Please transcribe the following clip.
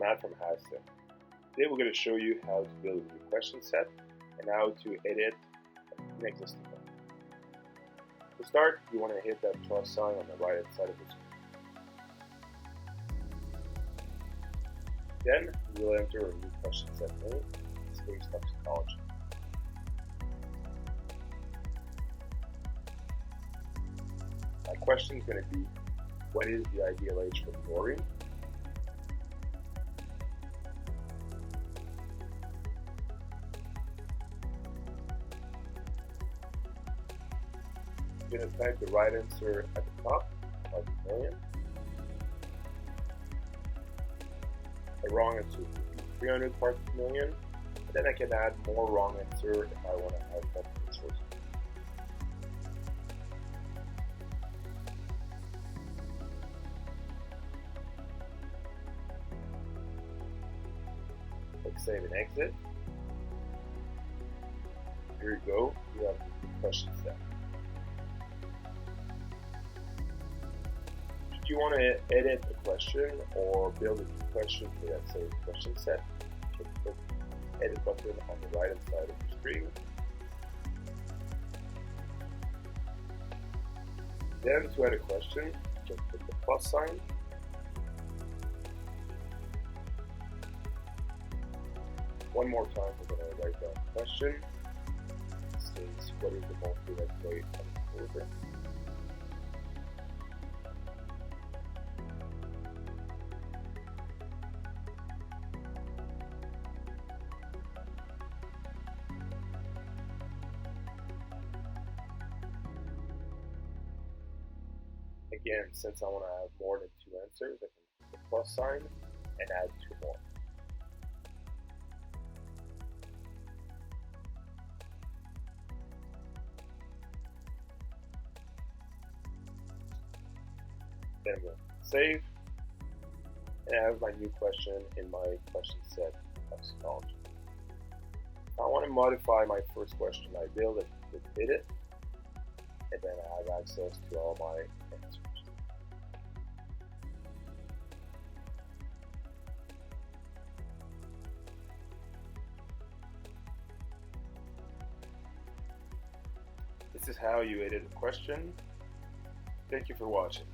Matt from HazSim. Today we're going to show you how to build a new question set and how to edit an existing one. To start, you want to hit that plus sign on the right hand side of the screen. Then you will enter a new question set name, in this case toxicology. My question is going to be, what is the ideal age for chlorine? I'm going to type the right answer at the top, 5 million. A wrong answer would be 300 parts per million. And then I can add more wrong answer if I want to have multiple choices. Click save and exit. Here you go, you have the question set. If you want to edit a question or build a new question for that same question set, click the edit button on the right hand side of the screen. Then to add a question, just click the plus sign. One more time, we're going to write down the question. This is, what is the most direct way of moving? Again, since I want to have more than 2 answers, I can click the plus sign and add 2 more. Then we'll save, and I have my new question in my question set toxicology. If I want to modify my first question, I build it with edit, and then I have access to all my answers. This is how you edit a question. Thank you for watching.